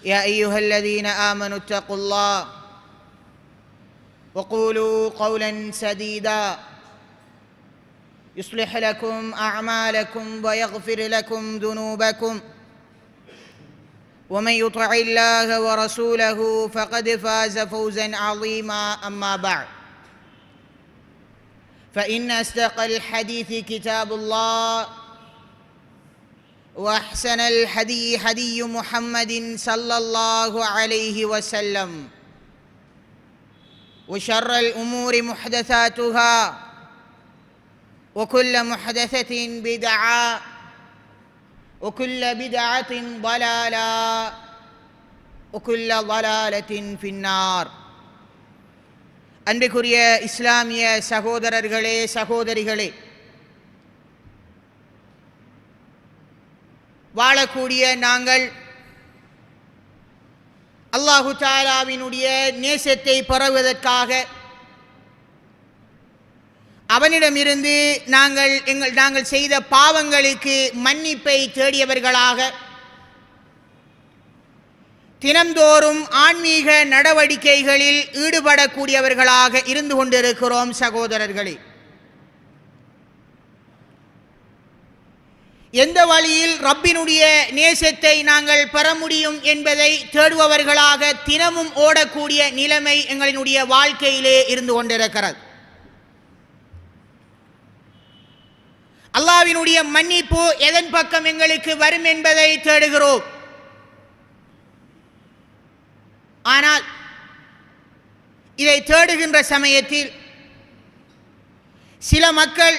يا أيها الذين آمنوا اتقوا الله وقولوا قولا سديدا يصلح لكم أعمالكم ويغفر لكم ذنوبكم ومن يطع الله ورسوله فقد فاز فوزا عظيما. أما بعد، فإن أصدق الحديث كتاب الله، وأحسن الهدي هدي محمد صلى الله عليه وسلم، وشر الأمور محدثاتها، وكل محدثة بدعة، وكل بدعة ضلالة، وكل ضلالة في النار. அன்பிற்குரிய இஸ்லாமிய சகோதரர்களே, சகோதரிகளே, வாழக்கூடிய நாங்கள் அல்லாஹு தஆலாவினுடைய நேசத்தை பெறுவதற்காக அவனிடமிருந்து நாங்கள் செய்த பாவங்களுக்கு மன்னிப்பை தேடியவர்களாக தினந்தோறும் ஆன்மீக நடவடிக்கைகளில் ஈடுபடக்கூடியவர்களாக இருந்து கொண்டிருக்கிறோம். சகோதரர்களே, எந்த வழியில் ரப்பினுடைய நேசத்தை நாங்கள் பெற முடியும் என்பதை தேடுபவர்களாக தினமும் ஓடக்கூடிய நிலைமை எங்களினுடைய வாழ்க்கையிலே இருந்து கொண்டிருக்கிறது. அல்லாஹ்வினுடைய மன்னிப்பு எதன் பக்கம் எங்களுக்கு வரும் என்பதை தேடுகிறோம். ஆனால் இதை தேடுகின்ற சமயத்தில் சில மக்கள்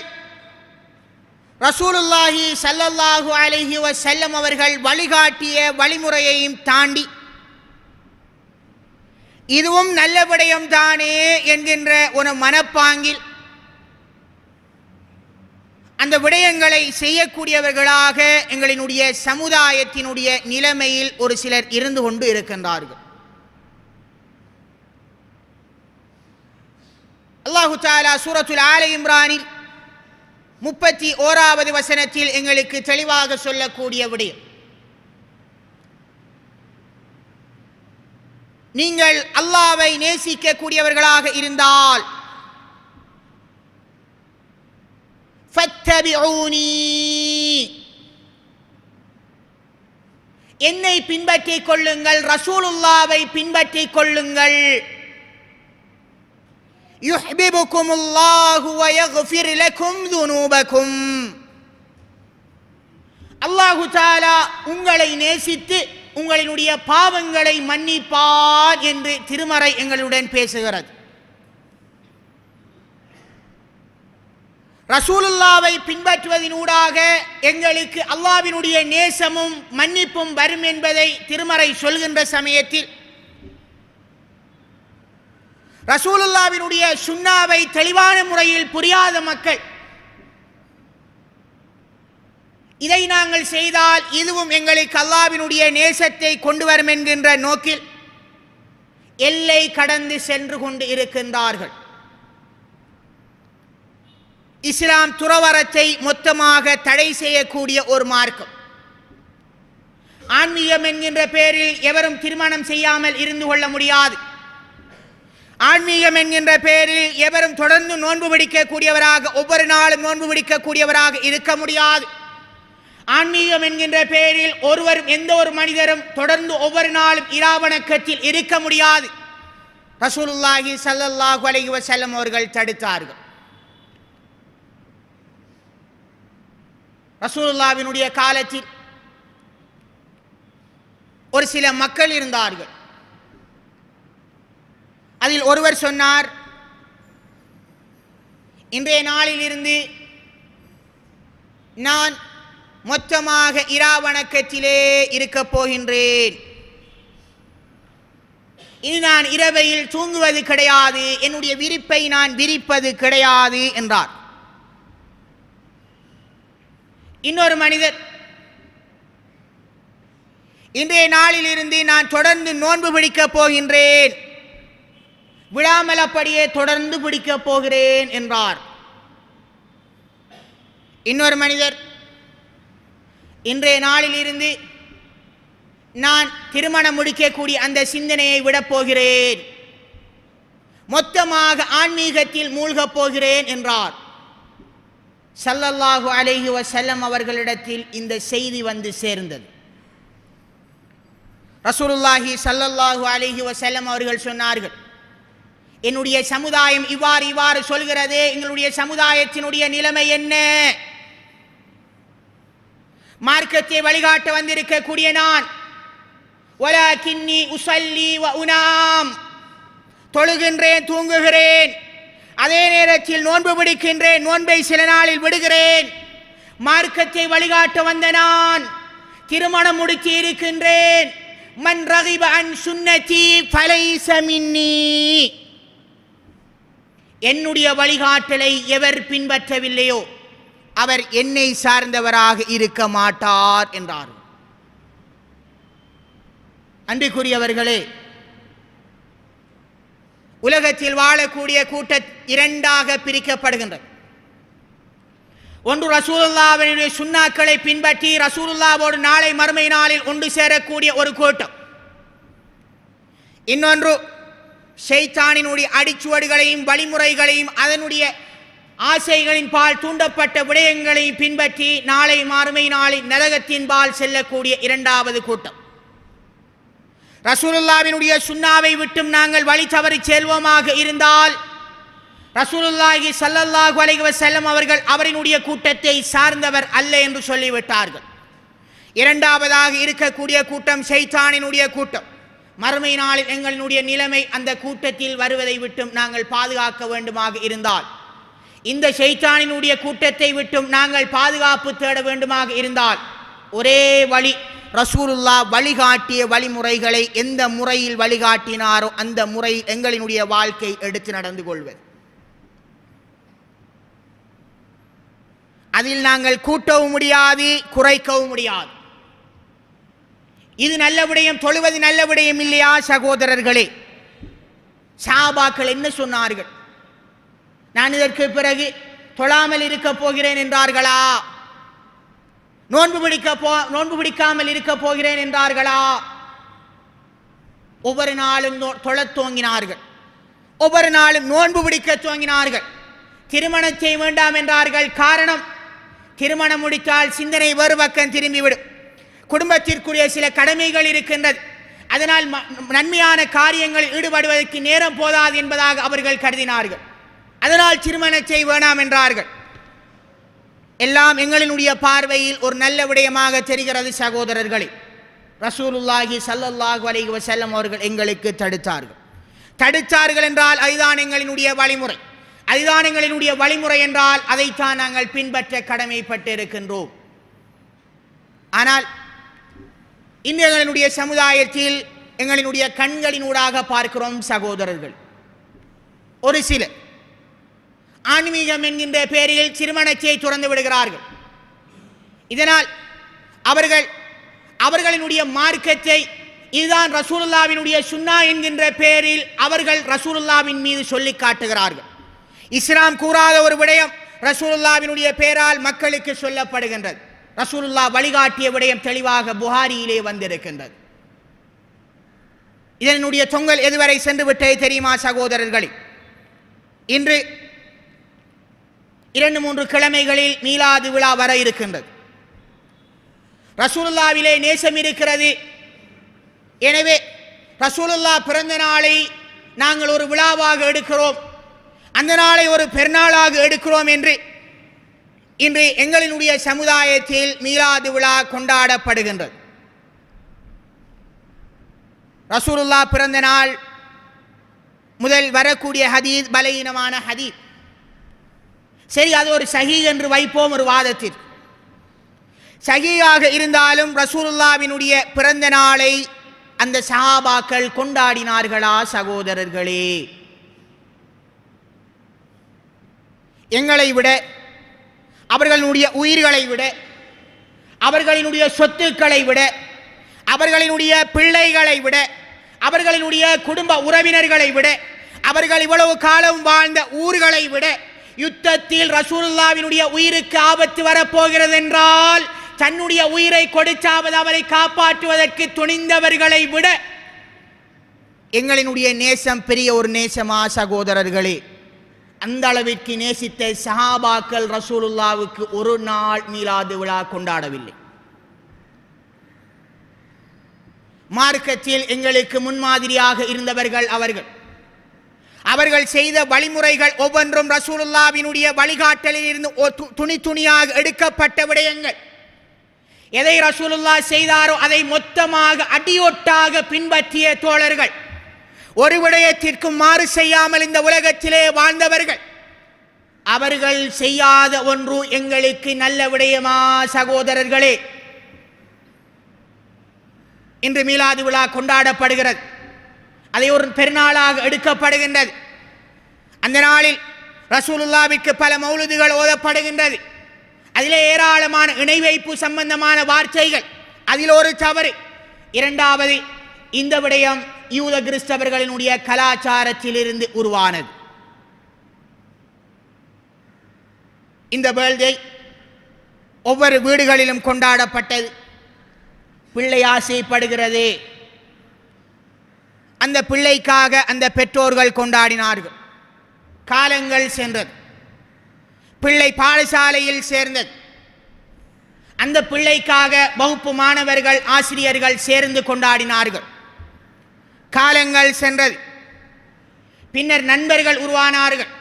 ரசூலுல்லாஹி ஸல்லல்லாஹு அலைஹி வஸல்லம் அவர்கள் வழிகாட்டிய வழிமுறையையும் தாண்டி இதுவும் நல்ல விடயம் தானே என்கின்ற ஒரு மனப்பாங்கில் அந்த விடயங்களை செய்யக்கூடியவர்களாக எங்களினுடைய சமுதாயத்தினுடைய நிலைமையில் ஒரு சிலர் இருந்து கொண்டு இருக்கின்றார்கள். அல்லாஹு தஆலா சூரத்துல் ஆல இம்ரானில் 31வது வசனத்தில் எங்களுக்கு தெளிவாக சொல்லக்கூடிய விடயம், நீங்கள் அல்லாஹ்வை நேசிக்கக்கூடியவர்களாக இருந்தால் ஃபத்தபிஊனி, என்னை பின்பற்றிக் கொள்ளுங்கள், ரசூலுல்லாஹ்வை பின்பற்றிக் கொள்ளுங்கள். யுஹ்பிபுகுமுல்லாஹு வ யக்ஃபிர் லகும் துனூபகும், அல்லாஹு தஆலா உங்களை நேசித்து உங்களினுடைய பாவங்களை மன்னிப்பார் என்று திருமறை எங்களுடன் பேசுகிறது. ரசூலுல்லாஹ்வை பின்பற்றுவதனூடாக எங்களுக்கு அல்லாஹ்வினுடைய நேசமும் மன்னிப்பும் வரும் என்பதை திருமறை சொல்கின்ற சமயத்தில் ரசூலுல்லாஹ்வினுடைய சுன்னாவை தெளிவான முறையில் புரியாத மக்கள் இதை நாங்கள் செய்தால் இதுவும் எங்களுக்கு அல்லாஹ்வினுடைய நேசத்தை கொண்டு வரும் என்கின்ற நோக்கில் எல்லை கடந்து சென்று கொண்டு இருக்கின்றார்கள். இஸ்லாம் துறவரத்தை மொத்தமாக தடை செய்யக்கூடிய ஒரு மார்க்கம். ஆன்மீகம் என்கின்ற பெயரில் எவரும் திருமணம் செய்யாமல் இருந்து கொள்ள முடியாது. ஆன்மீகம் என்கின்ற பெயரில் எவரும் தொடர்ந்து நோன்பு பிடிக்கக்கூடியவராக, ஒவ்வொரு நாளும் நோன்பு பிடிக்கக்கூடியவராக இருக்க முடியாது. ஆன்மீகம் என்கின்ற பெயரில் எந்த ஒரு மனிதரும் தொடர்ந்து ஒவ்வொரு நாளும் இராவணக்கத்தில் இருக்க முடியாது. ரசூலுல்லாஹி ஸல்லல்லாஹு அலைஹி வஸல்லம் அவர்கள் தடுத்தார்கள். ரசூலுல்லாஹ்வினுடைய காலத்தில் ஒரு சில மக்கள் இருந்தார்கள். அதில் ஒருவர் சொன்னார், இன்றைய நாளில் இருந்து நான் மொத்தமாக இராவணக்கத்திலே இருக்கப் போகின்றேன். இனி நான் இரவையில் தூங்குவது கிடையாது, என்னுடைய விரிப்பை நான் விரிப்பது கிடையாது என்றார். இன்னொரு மனிதர், இன்றைய நாளில் இருந்து நான் தொடர்ந்து நோன்பு பிடிக்கப் போகின்றேன், விடாமல் அப்படியே தொடர்ந்து பிடிக்கப் போகிறேன் என்றார். இன்னொரு மனிதர், இன்றைய நாளில் இருந்து நான் திருமணம் முடிக்கக்கூடிய அந்த சிந்தனையை விடப் போகிறேன், மொத்தமாக ஆன்மீகத்தில் மூழ்கப் போகிறேன் என்றார். ஸல்லல்லாஹு அலைஹி வஸல்லம் அவர்களிடத்தில் இந்த செய்தி வந்து சேர்ந்தது. ரசூலுல்லாஹி ஸல்லல்லாஹு அலைஹி வஸல்லம் அவர்கள் சொன்னார்கள், என்னுடைய சமுதாயம் இவ்வாறு சொல்கிறதே, எங்களுடைய சமுதாயத்தினுடைய நிலைமை என்ன? மார்க்கத்தை வழிகாட்ட வந்திருக்கக்கூடிய நான், வலாகின்னி உஸல்லி வ உனாம், தொழுகின்றேன், தூங்குகிறேன், அதே நேரத்தில் நோன்பு பிடிக்கின்றேன், நோன்பை சில நாளில் விடுகிறேன். மார்க்கத்தை வழிகாட்ட வந்த நான் திருமணம் முடித்து இருக்கின்றேன். மன் ரகிப அன் சுன்னதி ஃபலைஸ மின்னி, என்னுடைய வழிகாட்டலை எவர் பின்பற்றவில்லையோ அவர் என்னை சார்ந்தவராக இருக்க மாட்டார் என்றார். அன்பிற்குரியவர்களே, உலகத்தில் வாழக்கூடிய கூட்டம் இரண்டாக பிரிக்கப்படுகின்றது. ஒன்று ரசூலுல்லாஹ்வினுடைய சுன்னாக்களை பின்பற்றி ரசூலுல்லாஹ்வோடு நாளை மறுமை நாளில் ஒன்று சேரக்கூடிய ஒரு கூட்டம். இன்னொன்று ஷைத்தானினுடைய அடிச்சுவடுகளையும் வழிமுறைகளையும் அதனுடைய ஆசைகளின் பால் தூண்டப்பட்ட விடயங்களையும் பின்பற்றி நாளை மறுமை நாளில் நரகத்தின் பால் செல்லக்கூடிய இரண்டாவது கூட்டம். ரசூலுல்லாஹ்வினுடைய சுன்னாவை விட்டும் நாங்கள் வழி தவறி செல்வோமாக இருந்தால் ரசூலுல்லாஹி ஸல்லல்லாஹு அலைஹி வஸல்லம் அவர்கள் அவரினுடைய கூட்டத்தை சார்ந்தவர் அல்ல என்று சொல்லிவிட்டார்கள். இரண்டாவதாக இருக்கக்கூடிய கூட்டம் ஷைத்தானினுடைய கூட்டம். மறுமை நாளில் எங்களுடைய நிலைமை அந்த கூட்டத்தில் வருவதை விட்டும் நாங்கள் பாதுகாக்க வேண்டுமாக இருந்தால், இந்த ஷைத்தானினுடைய கூட்டத்தை விட்டும் நாங்கள் பாதுகாப்பு தேட வேண்டுமாக இருந்தால், ஒரே வழி, ரசூலுல்லாஹ் வழிகாட்டிய வழிமுறைகளை எந்த முறையில் வழிகாட்டினாரோ அந்த முறை எங்களினுடைய வாழ்க்கை எடுத்து நடந்து கொள்வது. அதில் நாங்கள் கூட்டவும் முடியாது, குறைக்கவும் முடியாது. இது நல்ல விடயம், தொழுவது நல்ல விடயம் இல்லையா சகோதரர்களே? சஹாபாக்கள் என்ன சொன்னார்கள்? நான் இதற்கு பிறகு தொழாமல் இருக்க போகிறேன் என்றார்களா? நோன்பு பிடிக்காமல் இருக்க போகிறேன் என்றார்களா? ஒவ்வொரு நாளும் தொழத் துவங்கினார்கள், ஒவ்வொரு நாளும் நோன்பு பிடிக்க துவங்கினார்கள். திருமணத்தை வேண்டாம் என்றார்கள். காரணம், திருமணம் முடித்தால் சிந்தனை வேறு பக்கம் திரும்பிவிடும், குடும்பத்திற்குரிய சில கடமைகள் இருக்கின்றது, அதனால் நன்மையான காரியங்களில் ஈடுபடுவதற்கு நேரம் போதாது என்பதாக அவர்கள் கருதினார்கள். அதனால் திருமணத்தை வேண்டாம் என்றார்கள். எல்லாம் எங்களினுடைய பார்வையில் ஒரு நல்ல விடயமாக தெரிகிறது சகோதரர்களே. ரசூலுல்லாஹி ஸல்லல்லாஹு அலைஹி வஸல்லம் அவர்கள் எங்களுக்கு தடுத்தார்கள் என்றால் அதுதான் எங்களினுடைய வழிமுறை. அதுதான் எங்களினுடைய வழிமுறை என்றால் அதைத்தான் நாங்கள் பின்பற்ற கடமைப்பட்டு இருக்கின்றோம். ஆனால் இன்று எங்களினுடைய சமுதாயத்தில் எங்களினுடைய கண்களினூடாக பார்க்கிறோம் சகோதரர்கள், ஒரு சிலர் ஆன்மீகம் என்கின்ற பெயரில் திருமணத்தை துறந்து விடுகிறார்கள். இதனால் அவர்களினுடைய மார்க்கத்தை, இதுதான் ரசூலுல்லாஹ்வினுடைய சுன்னா என்கின்ற பெயரில் அவர்கள் ரசூலுல்லாஹ்வின் மீது சொல்லி காட்டுகிறார்கள். இஸ்லாம் கூறாத ஒரு விடயம் ரசூலுல்லாஹ்வினுடைய பெயரால் மக்களுக்கு சொல்லப்படுகின்றது. ரசூலுல்லாஹ் வழிகாட்டிய விடயம் தெளிவாக புகாரியிலே வந்திருக்கின்றது. இதனுடைய தொங்கல் எதுவரை சென்று விட்டது தெரியுமா சகோதரர்களே? இன்று 2-3 கிழமைகளில் மீலாது விழா வர இருக்கின்றது. ரசூலுல்லாஹ்விலே நேசம் இருக்கிறது. எனவே ரசூலுல்லாஹ் பிறந்த நாளை நாங்கள் ஒரு விழாவாக எடுக்கிறோம், அந்த நாளை ஒரு பெருநாளாக எடுக்கிறோம் என்று இன்று எங்களினுடைய சமுதாயத்தில் மீலாது விழா கொண்டாடப்படுகின்றது. ரசூலுல்லாஹ் பிறந்த நாள் முதல் வரக்கூடிய ஹதீஸ் பலகீனமான ஹதீஸ். சரி, அது ஒரு சஹீஹ் என்று வைப்போம் ஒரு வாதத்திற்கு. சஹீஹாக இருந்தாலும் ரசூலுல்லாஹ்வினுடைய பிறந்த நாளை அந்த சஹாபாக்கள் கொண்டாடினார்களா சகோதரர்களே? எங்களை விட, அவர்களுடைய உயிர்களை விட, அவர்களினுடைய சொத்துக்களை விட, அவர்களினுடைய பிள்ளைகளை விட, அவர்களினுடைய குடும்ப உறவினர்களை விட, அவர்கள் இவ்வளவு காலம் வாழ்ந்த ஊர்களை விட யுத்தத்தில் ரசூலுல்லாஹ்வினுடைய உயிருக்கு ஆபத்து வரப்போகிறது என்றால் தன்னுடைய உயிரை கொடுத்தாவது அவரை காப்பாற்றுவதற்கு துணிந்தவர்களை விட எங்களினுடைய நேசம் பெரிய ஒரு நேசமா சகோதரர்களே? அந்த அளவிற்கு நேசித்த சஹாபாக்கள் ரசூலுல்லாவுக்கு ஒரு நாள் மீலாது விழா கொண்டாடவில்லை. மார்க்கத்தில் எங்களுக்கு முன்மாதிரியாக இருந்தவர்கள் அவர்கள் செய்த வழிமுறைகள் ஒவ்வொன்றும் ரசூலுல்லாவினுடைய வழிகாட்டலில் இருந்து துணி துணியாக எடுக்கப்பட்ட விடயங்கள். எதை ரசூலுல்லா செய்தாரோ அதை மொத்தமாக அடியொட்டாக பின்பற்றிய தோழர்கள், ஒரு விடயத்திற்கும் மாறு செய்யாமல் இந்த உலகத்திலே வாழ்ந்தவர்கள். அவர்கள் செய்யாத ஒன்று எங்களுக்கு நல்ல விடயமா சகோதரர்களே? இன்று மீலாது விழா கொண்டாடப்படுகிறது, அதை ஒரு பெருநாளாக எடுக்கப்படுகின்றது. அந்த நாளில் ரசூலுல்லாவிற்கு பல மௌலிதுகள் ஓதப்படுகின்றது. அதிலே ஏராளமான இணை வைப்பு சம்பந்தமான வார்த்தைகள், அதில் ஒரு தவறு. இரண்டாவது, இந்த விடயம் யூத கிறிஸ்தவர்களினுடைய கலாச்சாரத்திலிருந்து உருவானது. இந்த பர்த்டே ஒவ்வொரு வீடுகளிலும் கொண்டாடப்பட்டது. பிள்ளை ஆசைப்படுகிறது, அந்த பிள்ளைக்காக அந்த பெற்றோர்கள் கொண்டாடினார்கள். காலங்கள் சென்றது, பிள்ளை பாடசாலையில் சேர்ந்தது. அந்த பிள்ளைக்காக வகுப்பு மாணவர்கள் ஆசிரியர்கள் சேர்ந்து கொண்டாடினார்கள். காலங்கள் சென்றது, பின்னர் நண்பர்கள் உருவானார்கள்.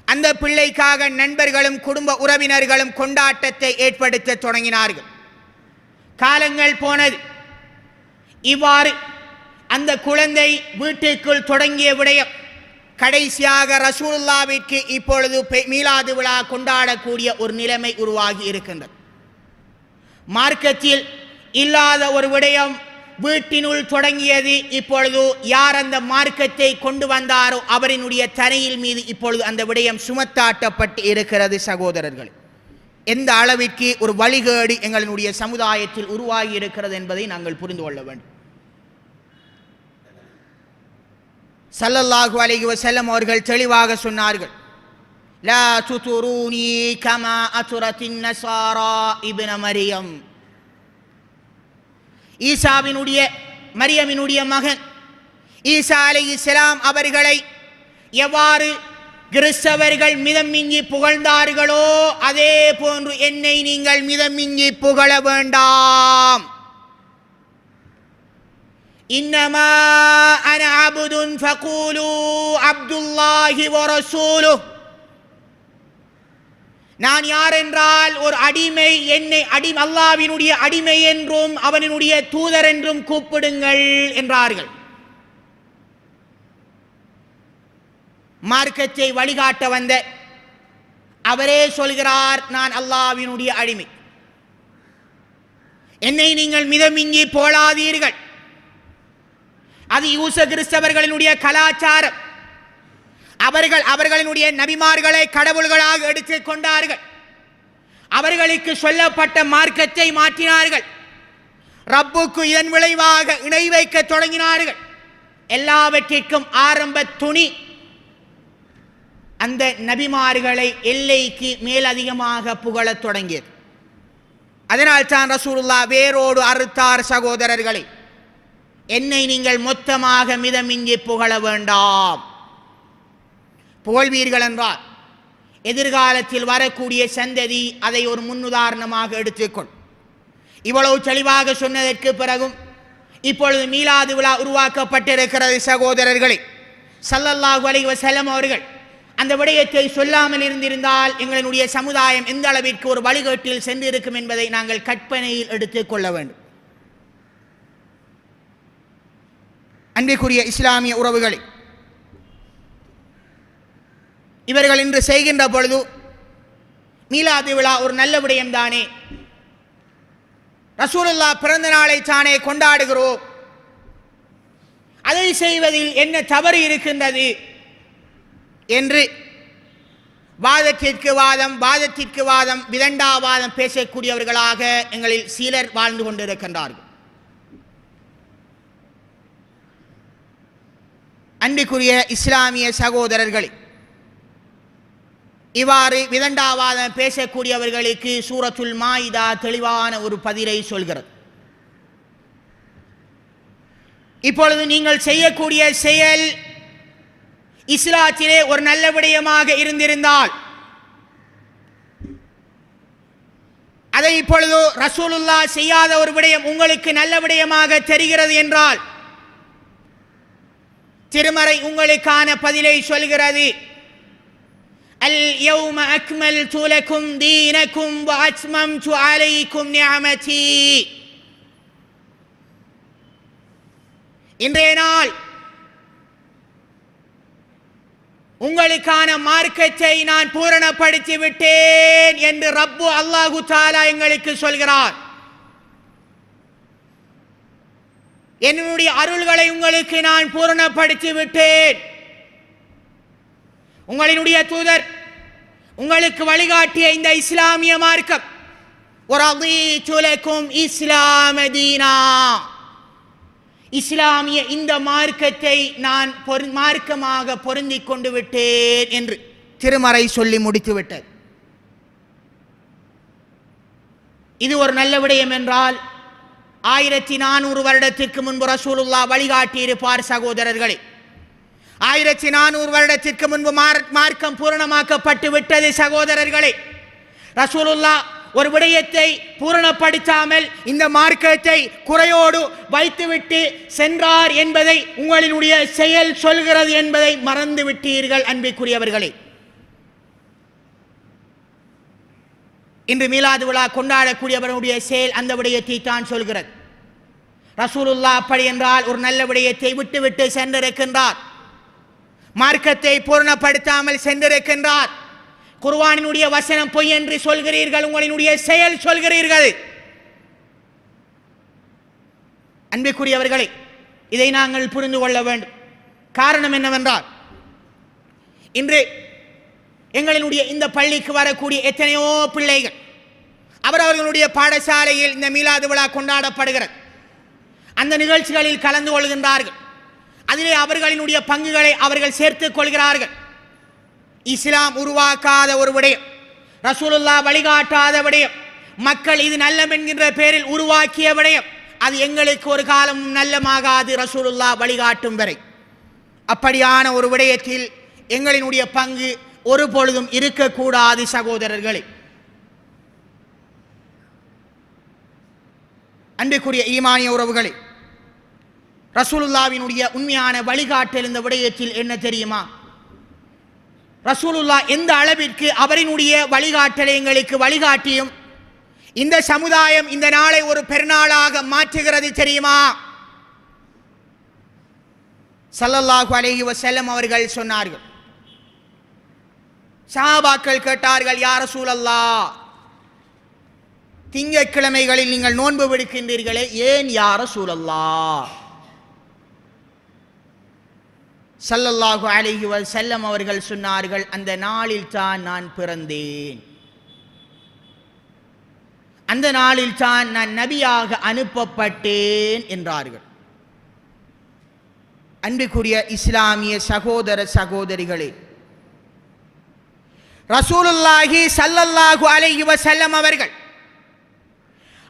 அந்த பிள்ளைக்காக நண்பர்களும் குடும்ப உறவினர்களும் கொண்டாட்டத்தை ஏற்படுத்த தொடங்கினார்கள். காலங்கள் போனது. இவ்வாறு அந்த குழந்தை வீட்டுக்குள் தொடங்கிய விடயம் கடைசியாக ரசூலுல்லாவிற்கு இப்பொழுது மீலாது விழா கொண்டாடக்கூடிய ஒரு நிலைமை உருவாகி இருக்கின்றது. மார்க்கத்தில் இல்லாத ஒரு விடயம் வீட்டினுள் தொடங்கியது. இப்பொழுது யார் அந்த மார்க்கத்தை கொண்டு வந்தாரோ அவரினுடைய தலையில் மீது இப்பொழுது அந்த விடயம் சுமத்தாட்டப்பட்டு இருக்கிறது. சகோதரர்கள், எந்த அளவிற்கு ஒரு வழிகேடு எங்களுடைய சமுதாயத்தில் உருவாகி இருக்கிறது என்பதை நாங்கள் புரிந்து கொள்ள வேண்டும். ஸல்லல்லாஹு அலைஹி வஸல்லம் அவர்கள் தெளிவாக சொன்னார்கள், லா துதுரூனி கமா அதுரத்தின் நஸாரா இப்ன மரியம். ஈசாவினுடைய மரியமினுடைய மகன் ஈசா அலைஹிஸ்ஸலாம் அவர்களை எவ்வாறு கிறிஸ்தவர்கள் மிதமிஞ்சி புகழ்ந்தார்களோ அதே போன்று என்னை நீங்கள் மிதமிஞ்சி புகழ வேண்டாம். இன்னமா அன அப்துன் ஃபகூலு அப்துல்லாஹி வ ரசூலுஹு. நான் யார் என்றால் ஒரு அடிமை, என்னை அல்லாஹ்வினுடைய அடிமை என்றும் அவனுடைய தூதர் என்றும் கூப்பிடுங்கள் என்றார்கள். மார்க்கத்தை வழிகாட்ட வந்த அவரே சொல்கிறார், நான் அல்லாஹ்வினுடைய அடிமை, என்னை நீங்கள் மிதமிஞ்சி போலாதீர்கள். அது யூத கிறிஸ்தவர்களினுடைய கலாச்சாரம். அவர்களினுடைய நபிமார்களை கடவுள்களாக எடுத்துக் கொண்டார்கள். அவர்களுக்கு சொல்லப்பட்ட மார்க்கத்தை மாற்றினார்கள். ரப்புக்கு இதன் விளைவாக இணை வைக்க தொடங்கினார்கள். எல்லாவற்றிற்கும் ஆரம்ப துணி அந்த நபிமார்களை எல்லைக்கு மேலதிகமாக புகழத் தொடங்கியது. அதனால் தான் ரசூலுல்லாஹ் வேரோடு அறுத்தார். சகோதரர்களை, என்னை நீங்கள் மொத்தமாக மிதமிஞ்சி புகழ வேண்டாம். புகழ்வீர்கள் என்றால் எதிர்காலத்தில் வரக்கூடிய சந்ததி அதை ஒரு முன்னுதாரணமாக எடுத்துக்கொள். இவ்வளவு தெளிவாக சொன்னதற்கு பிறகும் இப்பொழுது மீலாது விழா உருவாக்கப்பட்டிருக்கிறது. சகோதரர்களை, ஸல்லல்லாஹு அலைஹி வஸல்லம் அவர்கள் அந்த விடயத்தை சொல்லாமல் இருந்திருந்தால் எங்களுடைய சமுதாயம் எந்த அளவிற்கு ஒரு வழிகேட்டில் சென்றிருக்கும் என்பதை நாங்கள் கற்பனையில் எடுத்துக் கொள்ள வேண்டும். அன்பிற்குரிய இஸ்லாமிய உறவுகளை, இவர்கள் இன்று செய்கின்ற பொழுது மீலாது விழா ஒரு நல்ல விடயம்தானே, ரசூலுல்லாஹ் பிறந்த நாளை தானே கொண்டாடுகிறோம், அதை செய்வதில் என்ன தவறு இருக்கின்றது என்று வாதத்திற்கு வாதம் விதண்டாவாதம் பேசக்கூடியவர்களாக எங்களில் சிலர் வாழ்ந்து கொண்டிருக்கின்றார்கள். அன்பிற்குரிய இஸ்லாமிய சகோதரர்களே, இவ்வாறு விதண்டாவாதம் பேசக்கூடியவர்களுக்கு சூரத்துல் மாயிதா தெளிவான ஒரு பதிலை சொல்கிறது. இப்பொழுது நீங்கள் செய்யக்கூடிய செயல் இஸ்லாத்திலே ஒரு நல்ல விடயமாக இருந்திருந்தால் அதை இப்பொழுது ரசூலுல்லாஹ் செய்யாத ஒரு விடயம் உங்களுக்கு நல்ல விடயமாக தெரிகிறது என்றால் திருமறை உங்களுக்கான பதிலை சொல்கிறது. அல் யௌம அக்மல்து லகும் தீனகும் வ அத்மம்து அலைக்கும் நிஅமதி. இன்றைய நாள் உங்களுக்கான மார்க்கத்தை நான் பூரணப்படுத்தி விட்டேன் என்று ரப்பு அல்லாஹு தஆலா எங்களுக்கு சொல்கிறார். என்னுடைய அருள்களை உங்களுக்கு நான் பூரணப்படுத்தி விட்டேன். உங்களுடைய தூதர் உங்களுக்கு வழிகாட்டிய இந்த இஸ்லாமிய மார்க்கம் வரதீது லகும் இஸ்லாம தீனா, இஸ்லாமிய இந்த மார்க்கத்தை நான் மார்க்கமாக பொருந்திக் கொண்டு விட்டேன் என்று திருமறை சொல்லி முடித்து விட்டது. இது ஒரு நல்ல விடயம் என்றால் 1400 வருடத்திற்கு முன்பு ரசூலுல்லாஹ் வழிகாட்டி இருப்பார் சகோதரர்களே. 1400 வருடத்திற்கு முன்பு மார்க்கம் பூரணமாக்கப்பட்டு விட்டது சகோதரர்களே. ரசூலுல்லாஹ் ஒரு விடயத்தை பூரணப்படுத்தாமல் இந்த மார்க்கத்தை குறையோடு வைத்துவிட்டு சென்றார் என்பதை உங்களினுடைய செயல் சொல்கிறது என்பதை மறந்து விட்டீர்கள் அன்பிற்குரியவர்களே. இன்று மீலாது விழா கொண்டாடக்கூடியவருடைய செயல் அந்த விடயத்தை தான் சொல்கிறது. ரசூலுல்லாஹ் அப்படி என்றால் ஒரு நல்ல விடயத்தை விட்டுவிட்டு சென்றிருக்கின்றார், மார்க்கத்தை பூரணப்படுத்தாமல் சென்றிருக்கின்றார். குர்ஆனினுடைய வசனம் பொய் என்று சொல்கிறீர்கள், உங்களினுடைய செயல் சொல்கிறீர்கள். அன்பிற்குரியவர்களே, இதை நாங்கள் புரிந்து கொள்ள வேண்டும். காரணம் என்னவென்றால் இன்று எங்களினுடைய இந்த பள்ளிக்கு வரக்கூடிய எத்தனையோ பிள்ளைகள் அவர்களுடைய பாடசாலையில் இந்த மீலாது விழா கொண்டாடப்படுகிறது. அந்த நிகழ்ச்சிகளில் கலந்து கொள்கின்றார்கள். அதிலே அவர்களினுடைய பங்குகளை அவர்கள் சேர்த்துக் கொள்கிறார்கள். இஸ்லாம் உருவாக்காத ஒரு விடயம், ரசூலுல்லாஹ் வழிகாட்டாத விடயம், மக்கள் இது நல்லம் என்கின்ற பெயரில் உருவாக்கிய விடயம், அது எங்களுக்கு ஒரு காலம் நல்லமாகாது ரசூலுல்லாஹ் வழிகாட்டும் வரை. அப்படியான ஒரு விடயத்தில் எங்களினுடைய பங்கு ஒரு பொழுதும் இருக்கக்கூடாது சகோதரர்களே. அன்பிற்குரிய ஈமானிய உறவுகளே, ரசூலுல்லாஹ்வினுடைய உண்மையான வழிகாட்டல் இந்த விடயத்தில் என்ன தெரியுமா? ரசூலுல்லாஹ் எந்த அளவிற்கு அவரினுடைய வழிகாட்டலை எங்களுக்கு வழிகாட்டியும் இந்த சமுதாயம் இந்த நாளை ஒரு பெருநாளாக மாற்றுகிறது தெரியுமா? ஸல்லல்லாஹு அலைஹி வஸல்லம் அவர்கள் சொன்னார்கள். சஹாபாக்கள் கேட்டார்கள், யா ரசூலல்லாஹ், திங்கட்கிழமைகளில் நீங்கள் நோன்பு விடுக்கின்றீர்களே, ஏன் யா ரசூலல்லாஹ்? ஸல்லல்லாஹு அலைஹி வஸல்லம் அவர்கள் சொன்னார்கள், அந்த நாளில் தான் நான் பிறந்தேன், அந்த நாளில் தான் நான் நபியாக அனுப்பப்பட்டேன் என்றார்கள். அன்புக்குரிய இஸ்லாமிய சகோதர சகோதரிகளே, ரசூலுல்லாஹி ஸல்லல்லாஹு அலைஹி வஸல்லம் அவர்கள்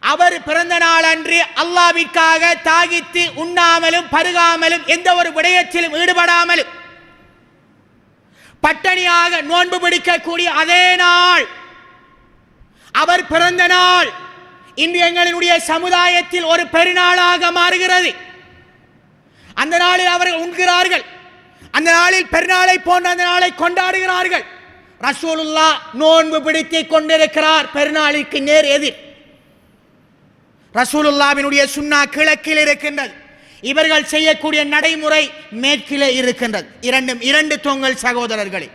அவர் பிறந்த நாள் அன்று அல்லாஹ்விற்காக தாகித்து உண்ணாமலும் பருகாமலும் எந்த ஒரு விடயத்திலும் ஈடுபடாமலும் பட்டணியாக நோன்பு பிடிக்கக்கூடிய அதே நாள், அவர் பிறந்த நாள் இன்று எங்களினுடைய சமுதாயத்தில் ஒரு பெருநாளாக மாறுகிறது. அந்த நாளில் அவர்கள் உண்கிறார்கள், அந்த நாளில் பெருநாளை போன்ற அந்த நாளை கொண்டாடுகிறார்கள். ரசூலுல்லாஹ் நோன்பு பிடித்துக் கொண்டிருக்கிறார், பெருநாளுக்கு நேர் எதிர். ரசூலுல்லாஹ்வினுடைய சுன்னா கிழக்கில் இருக்கின்றது, இவர்கள் செய்யக்கூடிய நடைமுறை மேற்கிலே இருக்கின்றது. இரண்டும் இரண்டு தொங்கல் சகோதரர்களே.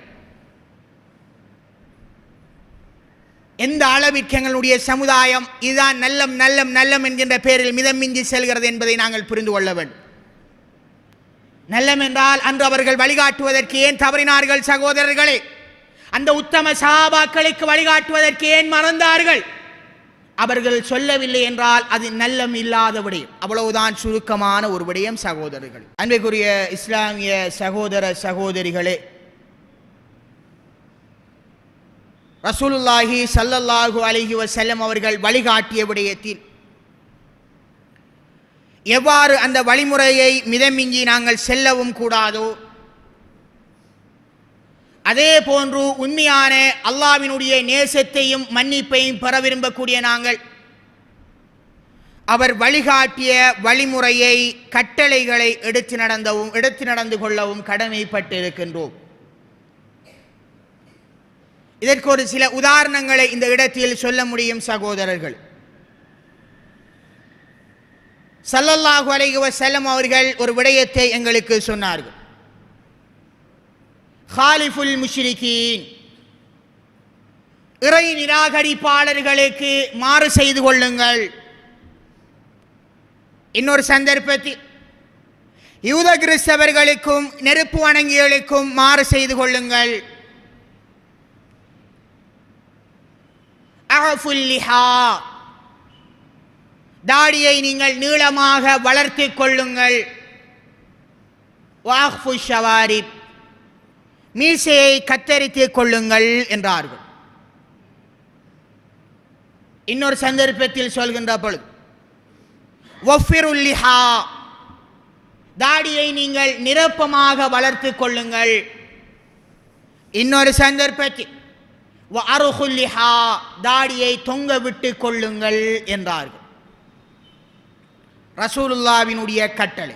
எந்த அளவிற்கு எங்களுடைய சமுதாயம் இதுதான் நல்லம் நல்லம் நல்லம் என்கின்ற பெயரில் மிதம் மிஞ்சி செல்கிறது என்பதை நாங்கள் புரிந்து கொள்ள வேண்டும். நல்லம் என்றால் அன்று அவர்கள் வழிகாட்டுவதற்கு ஏன் தவறினார்கள் சகோதரர்களே? அந்த உத்தம சஹாபாக்களுக்கு வழிகாட்டுவதற்கு ஏன் மறந்தார்கள்? அவர்கள் சொல்லவில்லை என்றால் அது நல்லம் இல்லாத விடயம். அவ்வளவுதான் சுருக்கமான ஒரு விடயம் சகோதரர்கள். அன்புக்குரிய இஸ்லாமிய சகோதர சகோதரிகளே, ரசூலுல்லாஹி ஸல்லல்லாஹு அலைஹி வஸல்லம் அவர்கள் வழிகாட்டிய விடயத்தில் எவ்வாறு அந்த வழிமுறையை மிதமிஞ்சி நாங்கள் செல்லவும் கூடாதோ, அதே போன்று உண்மையான அல்லாஹ்வினுடைய நேசத்தையும் மன்னிப்பையும் பெற விரும்பக்கூடிய நாங்கள் அவர் வழிகாட்டிய வழிமுறையை கட்டளைகளை எடுத்து நடந்து கொள்ளவும் கடமைப்பட்டு இருக்கின்றோம். இதற்கு ஒரு சில உதாரணங்களை இந்த இடத்தில் சொல்ல முடியும் சகோதரர்கள். ஸல்லல்லாஹு அலைஹி வஸல்லம் அவர்கள் ஒரு விடயத்தை எங்களுக்கு சொன்னார்கள். ஹாலிஃபுல் முஷ்ரிகீன், இறை நிராகரிப்பாளர்களுக்கு மாறு செய்து கொள்ளுங்கள். இன்னொரு சந்தர்ப்பத்தில் யூத கிறிஸ்தவர்களுக்கும் நெருப்பு வணங்கிகளுக்கும் மாறு செய்து கொள்ளுங்கள். அஃபுல் லிஹா, தாடியை நீங்கள் நீளமாக வளர்த்து கொள்ளுங்கள். வஅஃபு ஷவாரிப், மீசையை கத்தரித்து கொள்ளுங்கள் என்றார்கள். இன்னொரு சந்தர்ப்பத்தில் சொல்கின்ற பொழுது வஃபிருல் லிஹா, தாடியை நீங்கள் நிரப்பமாக வளர்த்து கொள்ளுங்கள். இன்னொரு சந்தர்ப்பத்தில் வஅர்ஹுல் லிஹா, தாடியை தொங்க விட்டு கொள்ளுங்கள் என்றார்கள். ரசூலுல்லாஹ்வினுடைய கட்டளை.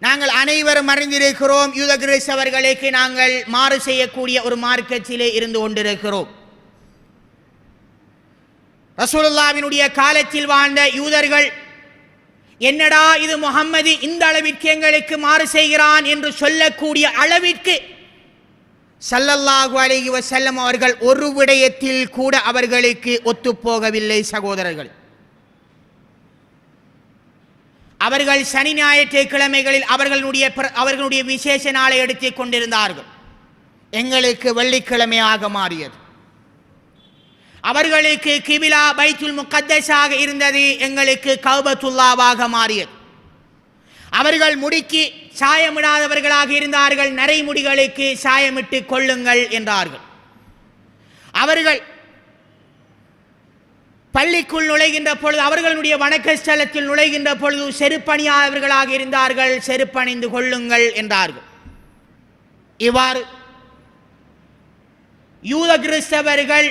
நாங்கள் அனைவரும் அறிந்திருக்கிறோம், யூத கிறிஸ்தவர்களுக்கு நாங்கள் மாறு செய்யக்கூடிய ஒரு மார்க்கத்திலே இருந்து கொண்டிருக்கிறோம். ரசூலுல்லாஹ்வினுடைய காலத்தில் வாழ்ந்த யூதர்கள், என்னடா இது முஹம்மது இந்த அளவிற்கு எங்களுக்கு மாறு செய்கிறான் என்று சொல்லக்கூடிய அளவிற்கு ஸல்லல்லாஹு அலைஹி வஸல்லம் அவர்கள் ஒரு விடயத்தில் கூட அவர்களுக்கு ஒத்துப்போகவில்லை சகோதரர்கள். அவர்கள் சனி ஞாயிற்றுக்கிழமைகளில் அவர்களுடைய விசேஷ நாளை எடுத்துக் கொண்டிருந்தார்கள். எங்களுக்கு வெள்ளிக்கிழமையாக மாறியது. அவர்களுக்கு கிபிலா பைத்துல் முகத்தஸாக இருந்தது, எங்களுக்கு கஅபத்துல்லாவாக மாறியது. அவர்கள் முடிக்கு சாயமிடாதவர்களாக இருந்தார்கள், நரைமுடிகளுக்கு சாயமிட்டு கொள்ளுங்கள் என்றார்கள். அவர்கள் பள்ளிக்குள் நுழைகின்ற பொழுது, அவர்களுடைய வணக்க ஸ்தலத்தில் நுழைகின்ற பொழுது செருப்பணியாதவர்களாக இருந்தார்கள், செருப்பணிந்து கொள்ளுங்கள் என்றார்கள். இவ்வாறு யூத கிறிஸ்தவர்கள்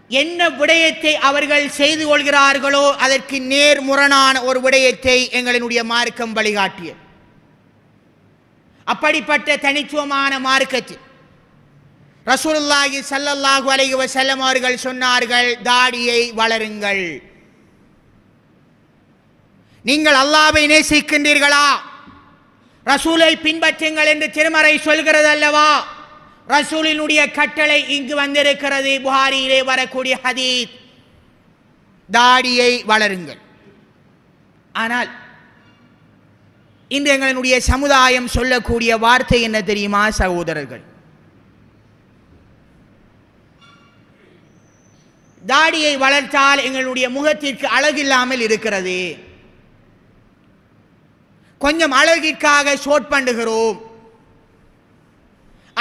என்ன விடயத்தை அவர்கள் செய்து கொள்கிறார்களோ அதற்கு நேர்முரணான ஒரு விடயத்தை எங்களினுடைய மார்க்கம் வழிகாட்டியது. அப்படிப்பட்ட தனித்துவமான மார்க்கத்தில் ரசூலுல்லாஹி ஸல்லல்லாஹு அலைஹி வஸல்லம் அவர்கள் சொன்னார்கள், தாடியை வளருங்கள். நீங்கள் அல்லாஹ்வை நேசிக்கின்றீர்களா? ரசூலை பின்பற்றுங்கள் என்று திருமறை சொல்கிறது அல்லவா? ரசூலினுடைய கட்டளை இங்கு வந்திருக்கிறது. புகாரியிலே வரக்கூடிய ஹதீஸ், தாடியை வளருங்கள். ஆனால் இன்று எங்களுடைய சமுதாயம் சொல்லக்கூடிய வார்த்தை என்ன தெரியுமா சகோதரர்கள்? தாடியை வளர்த்தால் எங்களுடைய முகத்திற்கு அழகில்லாமல் இருக்கிறது, கொஞ்சம் அழகிற்காக ஷோட் பண்ணுகிறோம்,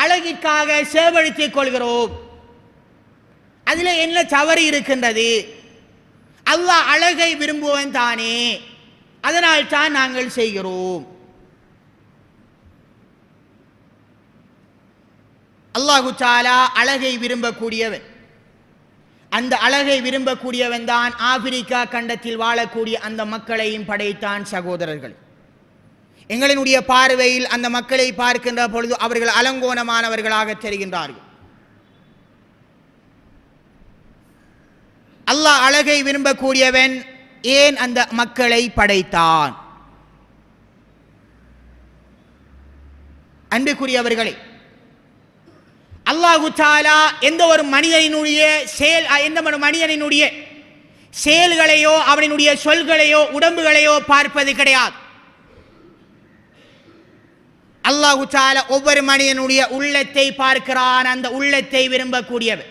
அழகிற்காக சேவடித்துக் கொள்கிறோம். அதில் என்ன தவறு இருக்கின்றது? அல்லாஹ் அழகை விரும்புவன் தானே, அதனால் தான் நாங்கள் செய்கிறோம். அல்லாஹு தஆலா அழகை விரும்பக்கூடியவன். அந்த அழகை விரும்பக்கூடியவன் தான் ஆப்பிரிக்கா கண்டத்தில் வாழக்கூடிய அந்த மக்களையும் படைத்தான் சகோதரர்கள். எங்களினுடைய பார்வையில் அந்த மக்களை பார்க்கின்ற பொழுது அவர்கள் அலங்கோலமானவர்களாக தெரிகின்றார்கள். அல்லாஹ் அழகை விரும்பக்கூடியவன், ஏன் அந்த மக்களை படைத்தான்? அன்புக்குரியவர்களே, அல்லாஹு தஆலா எந்த ஒரு மனிதனுடைய செயல்களையோ அவனுடைய சொல்களையோ உடம்புகளையோ பார்ப்பது கிடையாது. அல்லாஹு தஆலா ஒவ்வொரு மனிதனுடைய உள்ளத்தை பார்க்கிறான், அந்த உள்ளத்தை விரும்பக்கூடியவன்.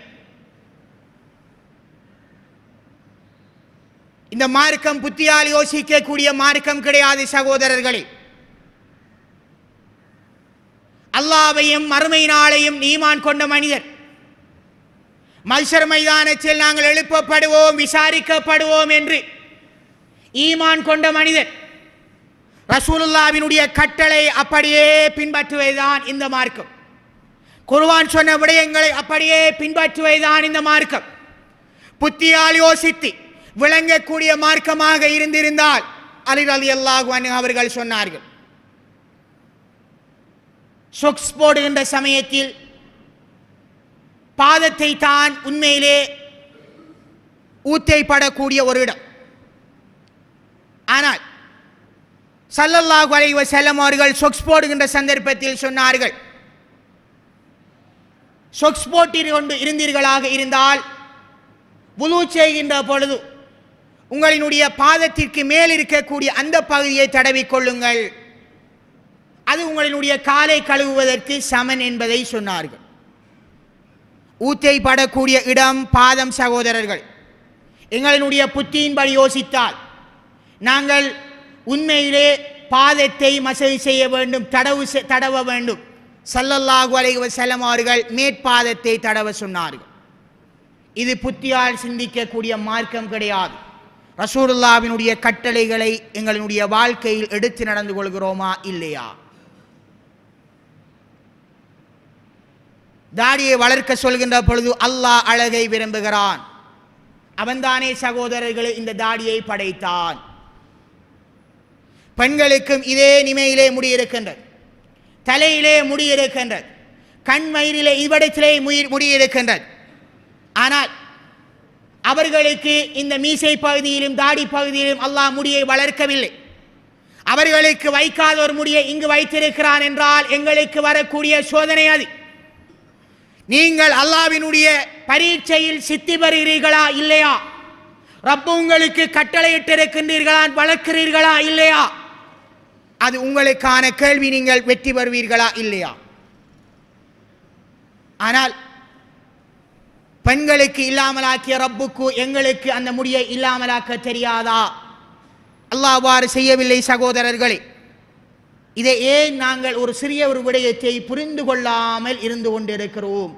இந்த மார்க்கம் புத்தியால் யோசிக்கக்கூடிய மார்க்கம் கிடையாது சகோதரர்களே. அல்லாஹ்வையும் மறுமை நாளையும் ஈமான் கொண்ட மனிதர், மஹ்ஷர் மைதானத்தில் நாங்கள் எழுப்பப்படுவோம், விசாரிக்கப்படுவோம் என்று ஈமான் கொண்ட மனிதர், ரசூலுல்லாஹ்வினுடைய கட்டளை அப்படியே பின்பற்றுவதுதான் இந்த மார்க்கம். குர்ஆன் சொன்ன விடயங்களை அப்படியே பின்பற்றுவதுதான் இந்த மார்க்கம். புத்தியால் யோசித்து விளங்கக்கூடிய மார்க்கமாக இருந்திருந்தால் அலி ரலியல்லாஹு அன்ஹு அவர்கள் சொன்னார்கள், சொக்ஸ் போடுகின்ற சமயத்தில் பாதத்தை தான் உண்மையிலே ஊத்தைப்படக்கூடிய ஒரு இடம். ஆனால் ஸல்லல்லாஹு அலைஹி வஸல்லம் அவர்கள் சொக்ஸ் போடுகின்ற சந்தர்ப்பத்தில் சொன்னார்கள், சொக்ஸ் போட்டு கொண்டு இருந்தீர்களாக இருந்தால் வுது செய்கின்ற பொழுது உங்களினுடைய பாதத்திற்கு மேல் இருக்கக்கூடிய அந்த பகுதியை தடவிக்கொள்ளுங்கள், அது உங்களினுடைய காலை கழுவுவதற்கு சமன் என்பதை சொன்னார்கள். ஊத்தை படக்கூடிய இடம் பாதம். சகோதரர்கள், எங்களினுடைய புத்தியின்படி யோசித்தால் நாங்கள் உண்மையிலே பாதத்தை மசை செய்ய வேண்டும், தடவ வேண்டும். ஸல்லல்லாஹு அலைஹி வஸல்லம் அவர்கள் மேற்பாதத்தை தடவ சொன்னார்கள். இது புத்தியால் சிந்திக்கக்கூடிய மார்க்கம் கிடையாது. ரசூலுல்லாஹ்வினுடைய கட்டளைகளை எங்களுடைய வாழ்க்கையில் எடுத்து நடந்து கொள்கிறோமா இல்லையா? தாடியை வளர்க்க சொல்கின்ற பொழுது அல்லாஹ் அழகை விரும்புகிறான். அவன்தானே சகோதரர்களே இந்த தாடியை படைத்தான். பெண்களுக்கும் இதே நிமையிலே முடி இருக்கின்றது, தலையிலே முடி இருக்கின்றது, கண் மயிரிலே இவடத்திலே முடி இருக்கின்றது. ஆனால் அவர்களுக்கு இந்த மீசை பகுதியிலும் தாடி பகுதியிலும் அல்லாஹ் முடியை வளர்க்கவில்லை. அவர்களுக்கு வைக்காத ஒரு முடியை இங்கு வைத்திருக்கிறான் என்றால் எங்களுக்கு வரக்கூடிய சோதனை அது. நீங்கள் அல்லாஹ்வினுடைய பரீட்சையில் சித்தி பெறுகிறீர்களா இல்லையா? ரப்பு உங்களுக்கு கட்டளையிட்டிருக்கின்றீர்களா, வளர்க்கிறீர்களா இல்லையா? அது உங்களுக்கான கேள்வி. நீங்கள் வெற்றி பெறுவீர்களா இல்லையா? ஆனால் பெண்களுக்கு இல்லாமலாக்கிய ரப்புக்கு எங்களுக்கு அந்த முடியை இல்லாமலாக்க தெரியாதா? அல்லாஹ் அவ்வாறு செய்யவில்லை. சகோதரர்களே, இதை ஏன் நாங்கள் ஒரு சிறிய ஒரு விடயத்தை புரிந்து கொள்ளாமல் இருந்து கொண்டிருக்கிறோம்?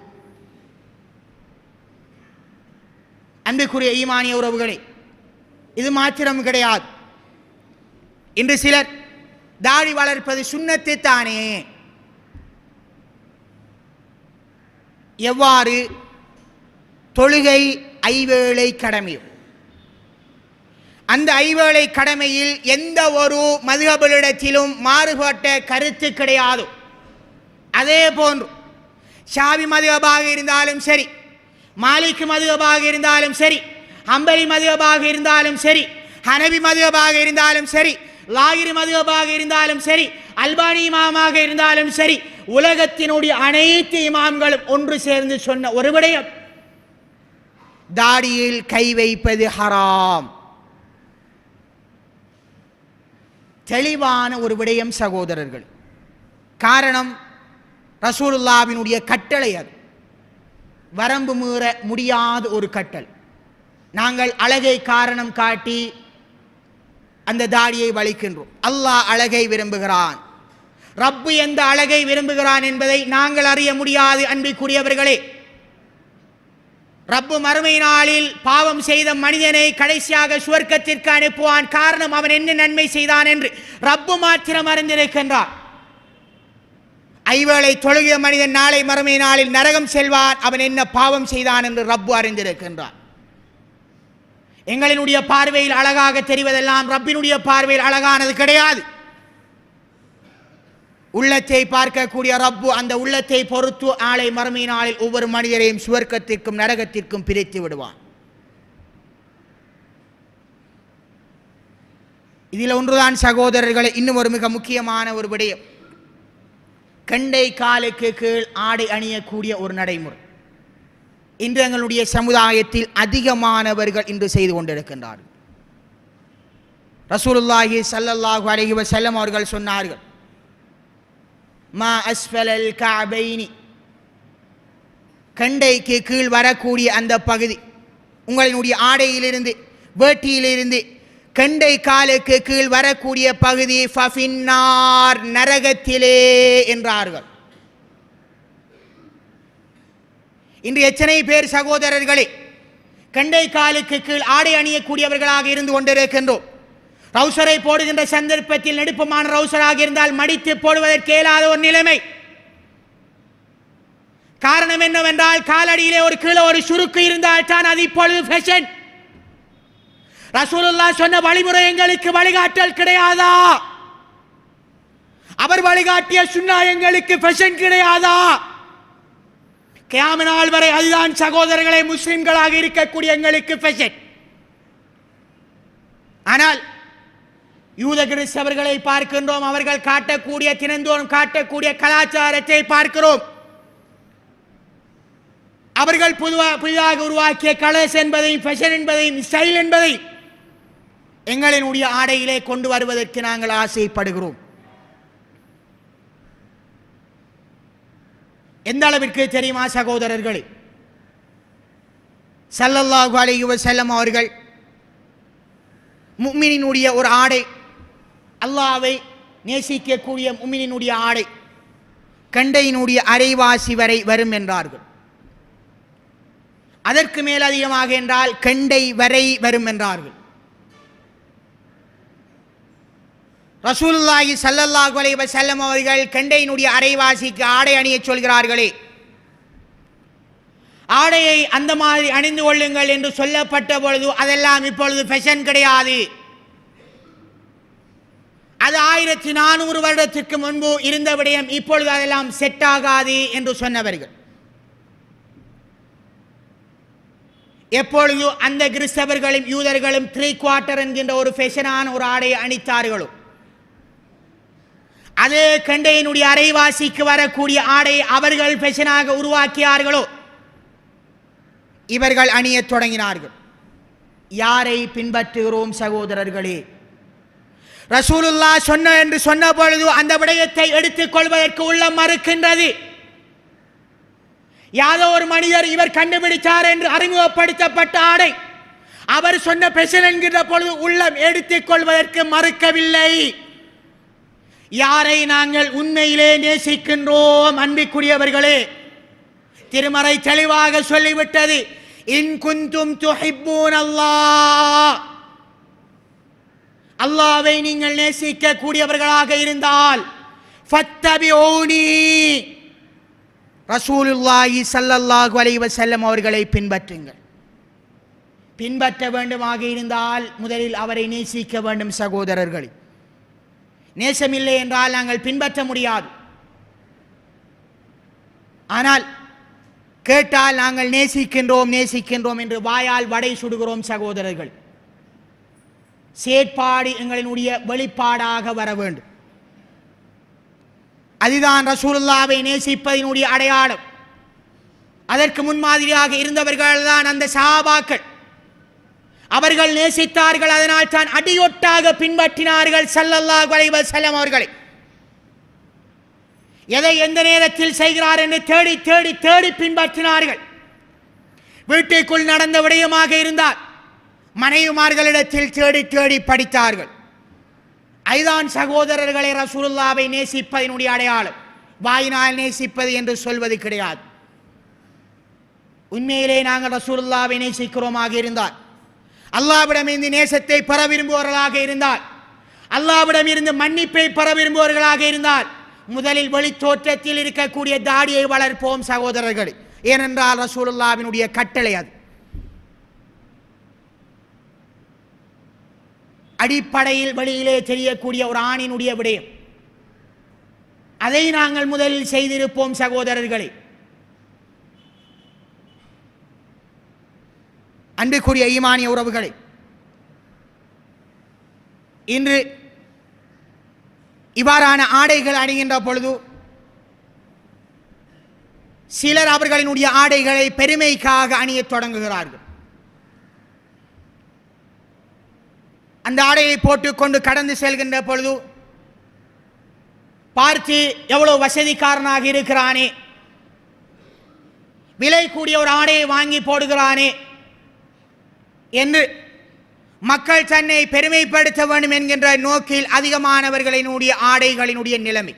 அன்புக்குரிய ஈமானிய உறவுகளே, இது மாத்திரம் கிடையாது. இன்று சிலர் தாடி வளர்ப்பது சுன்னத்து தானே, எவ்வாறு தொழுகை ஐவேளை கடமையும் அந்த ஐவேளை கடமையில் எந்த ஒரு மதுஹபிடத்திலும் மாறுபட்ட கருத்து கிடையாது. அதே போன்று ஷாஃபி மதுஹபாக இருந்தாலும் சரி, மாலிக் மதுஹபாக இருந்தாலும் சரி, ஹம்பலி மதுஹபாக இருந்தாலும் சரி, ஹனபி மதுஹபாக இருந்தாலும் சரி, லாகிரி மதுஹபாக இருந்தாலும் சரி, அல்பானி இமாமாக இருந்தாலும் சரி, உலகத்தினுடைய அனைத்து இமாம்களும் ஒன்று சேர்ந்து சொன்ன ஒரு விடயம், தாடியில் கை வைப்பது ஹராம். தெளிவான ஒரு விடயம் சகோதரர்கள். காரணம், ரசூலுல்லாஹ்வினுடைய கட்டளை, அது வரம்பு மீற முடியாத ஒரு கட்டளை. நாங்கள் அழகை காரணம் காட்டி அந்த தாடியை வலிக்கின்றோம். அல்லாஹ் அழகை விரும்புகிறான். ரப்பு எந்த அழகை விரும்புகிறான் என்பதை நாங்கள் அறிய முடியாது. அன்பிற்குரியவர்களே, ரப்பு மறுமை நாளில் பாவம் செய்த மனிதனை கடைசியாக சுவர்க்கத்திற்கு அனுப்புவான். காரணம், அவன் என்ன நன்மை செய்தான் என்று ரப்பு மாத்திரம் அறிந்திருக்கின்றான். ஐவேளை தொழுகிய மனிதன் நாளை மறுமை நாளில் நரகம் செல்வான். அவன் என்ன பாவம் செய்தான் என்று ரப்பு அறிந்திருக்கின்றான். எங்களினுடைய பார்வையில் அழகாக தெரிவதெல்லாம் ரப்பினுடைய பார்வையில் அழகானது கிடையாது. உள்ளத்தை பார்க்கக்கூடிய ரப்பு அந்த உள்ளத்தை பொறுத்து நாளை மறுமை நாளில் ஒவ்வொரு மனிதரையும் சுவர்க்கத்திற்கும் நரகத்திற்கும் பிரித்து விடுவான். இதில் ஒன்றுதான் சகோதரர்களை, இன்னும் ஒரு மிக முக்கியமான ஒரு விடயம், கண்டை காலுக்கு கீழ் ஆடை அணியக்கூடிய ஒரு நடைமுறை இன்று எங்களுடைய சமுதாயத்தில் அதிகமானவர்கள் இன்று செய்து கொண்டிருக்கின்றார்கள். ரசூலுல்லாஹி ஸல்லல்லாஹு அலைஹி வஸல்லம் அவர்கள் சொன்னார்கள், மா அஸ்ஃபலல் கஅபைனி, கண்டைக்கு கீழ் வரக்கூடிய அந்த பகுதி, உங்களுடைய ஆடையிலிருந்து வேட்டியிலிருந்து கண்டை காலுக்கு கீழ் வரக்கூடிய பகுதி ஃபஃபின்னார், நரகத்திலே என்றார்கள். இன்று எத்தனை பேர் சகோதரர்களே கண்டை காலுக்கு கீழ் ஆடை அணியக்கூடியவர்களாக இருந்து கொண்டிருக்கின்றோம். ரவுசரை போடுகின்ற சந்தர்ப்பத்தில் நெடுப்பமான ரவுசராக இருந்தால் மடித்து போடுவதற்கு இயலாத ஒரு நிலைமை. காரணம் என்னவென்றால் காலடியிலே ஒரு கீழே ஒரு சுருக்கு இருந்தால் தான் அது இப்பொழுது ஃபேஷன். ரசூலுல்லாஹ் சொன்ன வழிமுறை எங்களுக்கு வழிகாட்டல் கிடையாதா? அவர் வழிகாட்டிய சுன்னா எங்களுக்கு ஃபேஷன் கிடையாதா? கியாமத் நாள் வரை அதுதான் சகோதரர்களை முஸ்லிம்களாக இருக்கக்கூடிய எங்களுக்கு ஃபேஷன். ஆனால் யூத கிறிஸ்தவர்களை பார்க்கின்றோம், அவர்கள் காட்டக்கூடிய தினந்தோறும் காட்டக்கூடிய கலாச்சாரத்தை பார்க்கிறோம். அவர்கள் புதிதாக உருவாக்கிய கலர்ஸ் என்பதையும் ஃபேஷன் என்பதையும் ஸ்டைல் என்பதை எங்களினுடைய ஆடையிலே கொண்டு வருவதற்கு நாங்கள் ஆசைப்படுகிறோம். எந்த அளவிற்கு தெரியுமா சகோதரர்களே, ஸல்லல்லாஹு அலைஹி வஸல்லம் அவர்கள் முஃமினினுடைய ஒரு ஆடை, அல்லாஹ்வை நேசிக்கக்கூடிய முஃமினினுடைய ஆடை கண்டையினுடைய அரைவாசி வரை வரும் என்றார்கள். அதற்கு மேல் அதிகமாக என்றால் கண்டை வரை வரும் என்றார்கள். ரசூலுல்லாஹி ஸல்லல்லாஹு அலைஹி வஸல்லம் அவர்கள் கண்டையினுடைய அரைவாசிக்கு ஆடை அணிய சொல்கிறார்களே, ஆடையை அந்த மாதிரி அணிந்து கொள்ளுங்கள் என்று சொல்லப்பட்ட பொழுது அதெல்லாம் இப்பொழுது ஃபேஷன் கிடையாது, அது 1400 வருடத்திற்கு முன்பு இருந்த விடயம், இப்பொழுது அதெல்லாம் செட் ஆகாது என்று சொன்னவர்கள். எப்பொழுது அந்த கிறிஸ்தவர்களும் யூதர்களும் 3/4 என்கின்ற ஒரு ஃபேஷனான ஒரு ஆடையை அணித்தார்களோ, அதே கண்டையினுடைய அரைவாசிக்கு வரக்கூடிய ஆடை அவர்கள் ஃபேஷனாக உருவாக்கியார்களோ, இவர்கள் அணியத் தொடங்கினார்கள். யாரை பின்பற்றுகிறோம் சகோதரர்களே? ரசூலுல்லாஹ் சொன்ன என்று சொன்ன பொழுது அந்த விடயத்தை எடுத்துக் கொள்வதற்கு உள்ளம் மறுக்கின்றது. யாதோ ஒரு மனிதர் இவர் கண்டுபிடித்தார் என்று அறிமுகப்படுத்தப்பட்ட ஆடை அவர் சொன்ன ஃபேஷன் என்கின்ற பொழுது உள்ளம் எடுத்துக் கொள்வதற்கு மறுக்கவில்லை. யாரை நாங்கள் உண்மையிலே நேசிக்கின்றோம் அன்பிற்குரியவர்களே, திருமறை தெளிவாக சொல்லிவிட்டது, இன் குந்தும் துஹிப்பூன் அல்லாஹ், அல்லாஹ்வை நீங்கள் நேசிக்க கூடியவர்களாக இருந்தால் ஃபத்தபிஊனி, ரசூலுல்லாஹி ஸல்லல்லாஹு அலைஹி வஸல்லம் அவர்களை பின்பற்றுங்கள். பின்பற்ற வேண்டுமாக இருந்தால் முதலில் அவரை நேசிக்க வேண்டும் சகோதரர்களே. நேசமில்லை என்றால் நாங்கள் பின்பற்ற முடியாது. ஆனால் கேட்டால் நாங்கள் நேசிக்கின்றோம் நேசிக்கின்றோம் என்று வாயால் வடை சுடுகிறோம் சகோதரர்கள். செயற்பாடு எங்களினுடைய வெளிப்பாடாக வர வேண்டும். அதுதான் ரசூலுல்லாஹ்வை நேசிப்பதினுடைய அடையாளம். அதற்கு முன்மாதிரியாக இருந்தவர்கள் தான் அந்த சஹாபாக்கள். அவர்கள் நேசித்தார்கள், அதனால் தான் அடியொட்டாக பின்பற்றினார்கள் ஸல்லல்லாஹு அலைஹி வஸல்லம் அவர்களை. எதை எந்த நேரத்தில் செய்கிறார் என்று தேடி தேடி தேடி பின்பற்றினார்கள். வீட்டுக்குள் நடந்த விடயமாக இருந்தால் மனைவிமார்களிடத்தில் தேடி தேடி படித்தார்கள். ஐதான் சகோதரர்களை ரசூலுல்லாஹ்வை நேசிப்பதினுடைய அடையாளம். வாயினால் நேசிப்பது என்று சொல்வது கிடையாது. உண்மையிலே நாங்கள் ரசூலுல்லாஹ்வை நேசிக்கிறோமாக இருந்தால், அல்லாஹ்விடம் இருந்து நேசத்தை பெற விரும்புவவர்களாக இருந்தால், அல்லாஹ்விடம் இருந்து மன்னிப்பை பெற விரும்புவவர்களாக இருந்தால் முதலில் வெளி தோற்றத்தில் இருக்கக்கூடிய தாடியை வளர்ப்போம் சகோதரர்கள். ஏனென்றால் ரசூலுல்லாஹ்வினுடைய கட்டளை அது. அடிப்படையில் வெளியிலே தெரியக்கூடிய ஒரு ஆணினுடைய விடயம், அதை நாங்கள் முதலில் செய்திருப்போம் சகோதரர்களே. அன்புக்குரிய ஈமானிய உறவுகளை, இன்று இவ்வாறான ஆடைகள் அணிகின்ற பொழுது சிலர் அவர்களினுடைய ஆடைகளை பெருமைக்காக அணியத் தொடங்குகிறார்கள். அந்த ஆடையை போட்டுக்கொண்டு கடந்து செல்கின்ற பொழுது பார்த்து எவ்வளவு வசதிக்காரனாக இருக்கிறானே, விலை கூடிய ஒரு ஆடையை வாங்கி போடுகிறானே என்று மக்கள் தன்னை பெருமைப்படுத்த வேண்டும் என்கின்ற நோக்கில் அதிகமானவர்களினுடைய ஆடைகளினுடைய நிலைமை.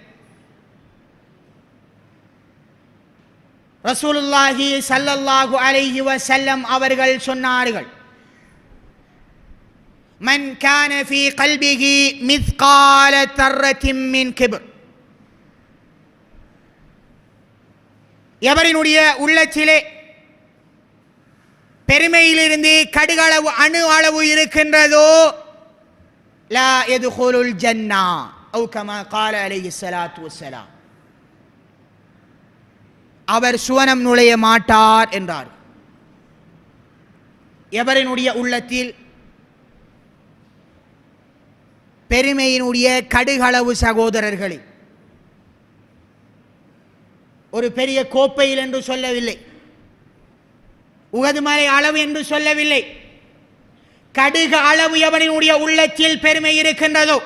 ரசூலுல்லாஹி ஸல்லல்லாஹு அலைஹி வஸல்லம் அவர்கள் சொன்னார்கள், மன் கான ஃபீ கல்பிஹி மிஸ்கால தர்ரத்தின் மின் கிப்ர், எவரினுடைய உள்ளத்திலே பெருமையிலிருந்து கடுகளவு அணு அளவு இருக்கின்றதோ லா யதுகுலுல் ஜன்னா அவு கமா கால அலைஹி ஸலாத்து வஸ்ஸலாம், அவர் சுவனம் நுழைய மாட்டார் என்றார். எவரினுடைய உள்ளத்தில் பெருமையினுடைய கடுகளவு, சகோதரர்களே, ஒரு பெரிய கோப்பையில் என்று சொல்லவில்லை, உகது மலை அளவு என்று சொல்லவில்லை, கடுகு அளவு எவனினுடைய உள்ளத்தில் பெருமை இருக்கின்றதோ,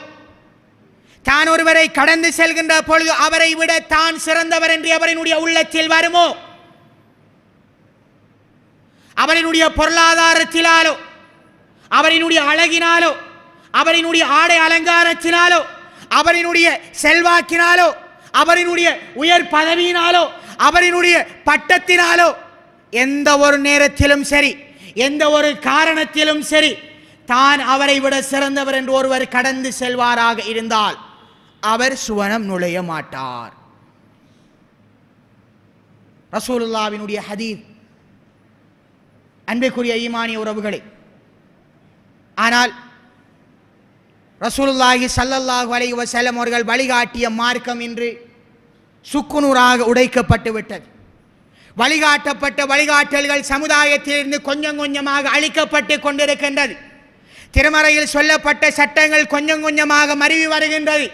தான் ஒருவரை கடந்து செல்கின்ற பொழுது அவரை விட தான் சிறந்தவர் என்று அவரினுடைய உள்ளத்தில் வருமோ, அவரினுடைய பொருளாதாரத்தினாலோ, அவரினுடைய அழகினாலோ, அவரினுடைய ஆடை அலங்காரத்தினாலோ, அவரினுடைய செல்வாக்கினாலோ, அவரினுடைய உயர் பதவியினாலோ, அவரினுடைய பட்டத்தினாலோ, எந்த ஒரு நேரத்திலும் சரி, எந்த ஒரு காரணத்திலும் சரி, தான் அவரை விட சிறந்தவர் என்று ஒருவர் கடந்து செல்வாராக இருந்தால் அவர் சுவனம் நுழைய மாட்டார். ரசூலுல்லாஹ்வினுடைய ஹதீஸ். அன்பிற்குரிய ஈமானிய உறவுகளே, ஆனால் ரசூலுல்லாஹி ஸல்லல்லாஹு அலைஹி வஸல்லம் அவர்கள் வழிகாட்டிய மார்க்கம் இன்று சுக்குநூறாக உடைக்கப்பட்டு விட்டது. வழிகாட்டப்பட்ட வழிகாட்டல்கள் சமுதாயத்திலிருந்து கொஞ்சம் கொஞ்சமாக அழிக்கப்பட்டு கொண்டிருக்கின்றது. திருமறையில் சொல்லப்பட்ட சட்டங்கள் கொஞ்சம் கொஞ்சமாக மருவி வருகின்றது.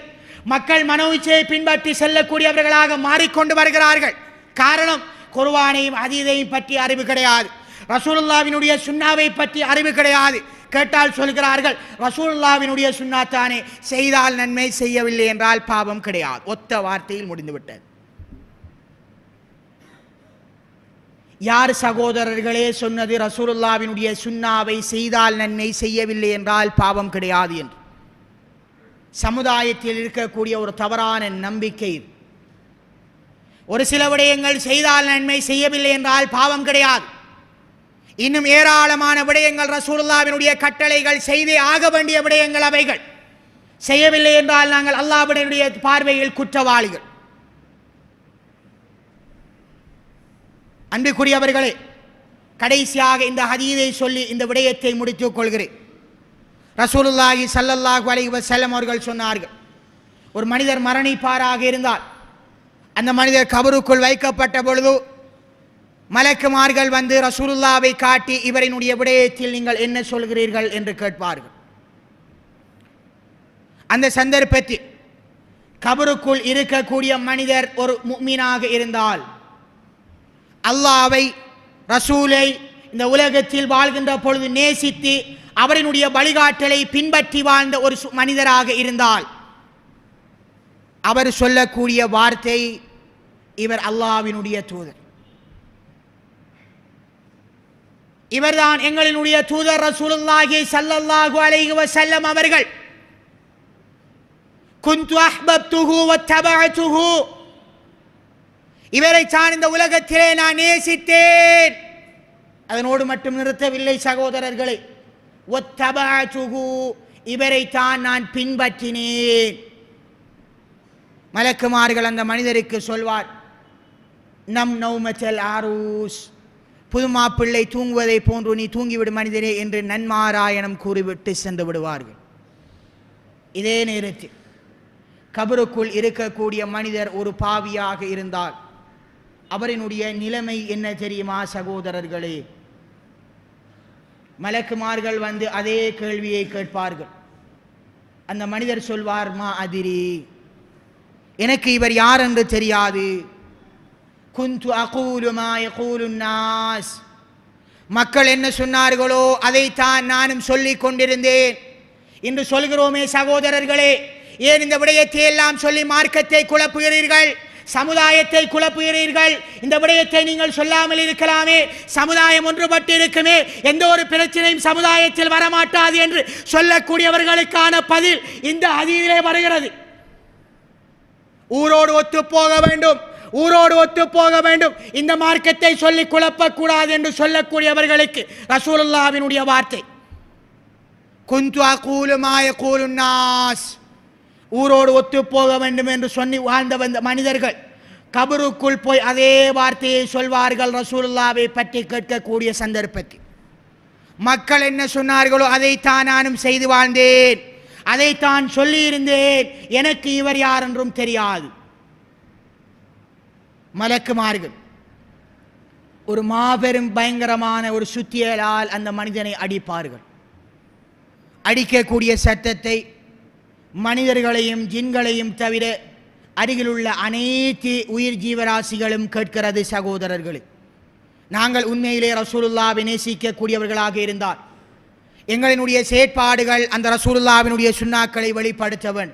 மக்கள் மனோச்சையை பின்பற்றி செல்லக்கூடியவர்களாக மாறிக்கொண்டு வருகிறார்கள். காரணம், குர்ஆனையும் ஹதீஸையும் பற்றி அறிவு கிடையாது, ரசூலுல்லாஹ்வினுடைய சுன்னாவை பற்றி அறிவு கிடையாது. கேட்டால் சொல்கிறார்கள், ரசூலுல்லாஹ்வினுடைய சுன்னா தானே, செய்தால் நன்மை, செய்யவில்லை என்றால் பாவம் கிடையாது. ஒத்த வார்த்தையில் முடிந்துவிட்டது. யார் சகோதரர்களே சொன்னது ரசூலுல்லாஹ்வினுடைய சுன்னாவை செய்தால் நன்மை, செய்யவில்லை என்றால் பாவம் கிடையாது என்று? சமுதாயத்தில் இருக்கக்கூடிய ஒரு தவறான நம்பிக்கை. ஒரு சில விடயங்கள் செய்தால் நன்மை, செய்யவில்லை என்றால் பாவம் கிடையாது. இன்னும் ஏராளமான விடயங்கள் ரசூலுல்லாஹ்வினுடைய கட்டளைகள், செய்தே ஆக வேண்டிய விடயங்கள் அவைகள். செய்யவில்லை என்றால் நாங்கள் அல்லாஹ்வுடைய பார்வையில் குற்றவாளிகள். அன்புக்குரியவர்களே, கடைசியாக இந்த ஹதீஸை சொல்லி இந்த விடயத்தை முடித்துக் கொள்கிறேன். ரசூலுல்லாஹி ஸல்லல்லாஹு அலைஹி வஸல்லம் அவர்கள் சொன்னார்கள், ஒரு மனிதர் மரணிப்பாராக இருந்தால் அந்த மனிதர் கபருக்குள் வைக்கப்பட்ட பொழுது மலக்குமார்கள் வந்து ரசூலுல்லாவை காட்டி இவரினுடைய விடயத்தில் நீங்கள் என்ன சொல்கிறீர்கள் என்று கேட்பார்கள். அந்த சந்தர்ப்பத்தில் கபருக்குள் இருக்கக்கூடிய மனிதர் ஒரு முஃமினாக இருந்தால், அல்லாஹ்வை, ரசூலை இந்த உலகத்தில் வாழ்கின்ற பொழுது நேசித்து அவரினுடைய வழிகாட்டலை பின்பற்றி வாழ்ந்த ஒரு மனிதராக இருந்தால், அவர் சொல்லக்கூடிய வார்த்தை, இவர் அல்லாஹ்வினுடைய தூதர், இவர்தான் எங்களினுடைய தூதர் ரசூலுல்லாஹி ஸல்லல்லாஹு அலைஹி வஸல்லம் அவர்கள். குன்து அஹ்பப்துஹு வத்தபஅதுஹு, இவரை தான் இந்த உலகத்திலே நான் நேசித்தேன். அதனோடு மட்டும் நிறுத்தவில்லை சகோதரர்களே, வத்தபஅதுஹு, இவரை தான் நான் பின்பற்றினேன். மலக்குமார்கள் அந்த மனிதருக்கு சொல்வார், நம் நௌமத்தல் ஆரூஸ், புதுமா பிள்ளை தூங்குவதை போன்று நீ தூங்கிவிடும் மனிதனே என்று நன்மாராயணம் கூறிவிட்டு சென்று விடுவார்கள். இதே நேரத்தில் கபருக்குள் இருக்கக்கூடிய மனிதர் ஒரு பாவியாக இருந்தால் அவரினுடைய நிலைமை என்ன தெரியுமா சகோதரர்களே? மலக்குமார்கள் வந்து அதே கேள்வியை கேட்பார்கள். அந்த மனிதர் சொல்வார், மா அதிரி, எனக்கு இவர் யார் என்று தெரியாது. குந்து அகூலு மா யகூலுன் நாஸ், மக்கள் என்ன சொன்னார்களோ அதைத்தான் நானும் சொல்லிக் கொண்டிருந்தேன் என்று சொல்கிறோமே சகோதரர்களே. ஏன் இந்த விடயத்தை எல்லாம் சொல்லி மார்க்கத்தை குழப்புகிறீர்கள், சமுதாயத்தை குழப்புகிறீர்கள்? இந்த விடயத்தை நீங்கள் சொல்லாமல் இருக்கலாமே, சமுதாயம் ஒன்றுபட்டு இருக்குமே, எந்த ஒரு பிரச்சனையும் சமுதாயத்தில் வரமாட்டாது என்று சொல்லக்கூடியவர்களுக்கான பதில் இந்த ஹதீஸிலே வருகிறது. ஊரோடு ஒத்து போக வேண்டும், ஊரோடு ஒத்து போக வேண்டும், இந்த மார்க்கத்தை சொல்லி குழப்பக்கூடாது என்று சொல்லக்கூடியவர்களுக்கு ரசூலுல்லாஹ்வினுடைய வார்த்தை, குந்து அகூலு மா யகூலுன் நாஸ், ஊரோடு ஒத்து போக வேண்டும் என்று சொல்லி வாழ்ந்த வந்த மனிதர்கள் கபருக்குள் போய் அதே வார்த்தையை சொல்வார்கள். ரசூலுல்லாஹ்வை பற்றி கேட்கக்கூடிய சந்தர்ப்பத்தில் மக்கள் என்ன சொன்னார்களோ அதைத்தான் நானும் செய்து வாழ்ந்தேன், அதைத்தான் சொல்லியிருந்தேன், எனக்கு இவர் யார் என்றும் தெரியாது. மலக்குமார்கள் ஒரு மாபெரும் பயங்கரமான ஒரு சுத்தியலால் அந்த மனிதனை அடிப்பார்கள். அடிக்கக்கூடிய சத்தத்தை மனிதர்களையும் ஜின்களையும் தவிர அருகிலுள்ள அனைத்து உயிர் ஜீவராசிகளும் கேட்கிறது. சகோதரர்களே, நாங்கள் உண்மையிலே ரசூலுல்லாஹ்வை நேசிக்கக்கூடியவர்களாக இருந்தால் எங்களினுடைய செயற்பாடுகள் அந்த ரசூலுல்லாஹ்வினுடைய சுன்னாக்களை வெளிப்படுத்தவன்.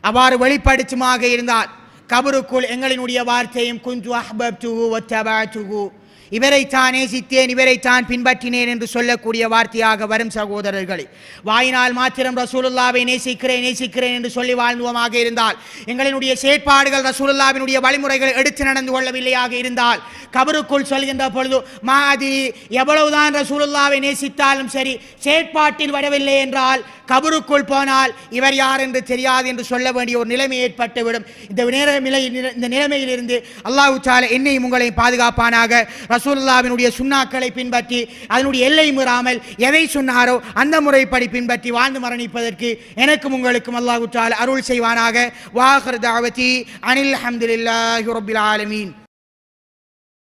அவ்வாறு வெளிப்படுத்துமாக இருந்தால் கபருக்குள் எங்களினுடைய வார்த்தையும் குந்து அஹ்பப்துஹு வத்தபஅதுஹு, இவரைத்தான் நேசித்தேன், இவரைத்தான் பின்பற்றினேன் என்று சொல்லக்கூடிய வார்த்தையாக வரும். சகோதரர்களே, வாயினால் மாத்திரம் ரசூலுல்லாஹ்வை நேசிக்கிறேன் நேசிக்கிறேன் என்று சொல்லி வாழ்ந்துவமாக இருந்தால், எங்களினுடைய செயற்பாடுகள் ரசூலுல்லாஹ்வினுடைய வழிமுறைகளை எடுத்து நடந்து கொள்ளவில்லையாக இருந்தால், கபருக்குள் சொல்கின்ற பொழுது மாதி எவ்வளவுதான் ரசூலுல்லாஹ்வை நேசித்தாலும் சரி செயற்பாட்டில் வரவில்லை என்றால் கபருக்குள் போனால் இவர் யார் என்று தெரியாது என்று சொல்ல வேண்டிய ஒரு நிலைமை ஏற்பட்டுவிடும். இந்த நிலைமையிலிருந்து அல்லாஹ் தஆலா என்னையும் உங்களையும் பாதுகாப்பானாக. ரசூலுல்லாஹ்வினுடைய சுன்னாக்களை பின்பற்றி அதனுடைய எல்லை மீறாமல் எதை சொன்னாரோ அந்த முறைப்படி பின்பற்றி வாழ்ந்து மரணிப்பதற்கு எனக்கும் உங்களுக்கும் அல்லாஹ் தஆலா அருள் செய்வானாக. வாஹிர் தஅவதி அனில் ஹம்துலில்லாஹி ரப்பில் ஆலமீன்.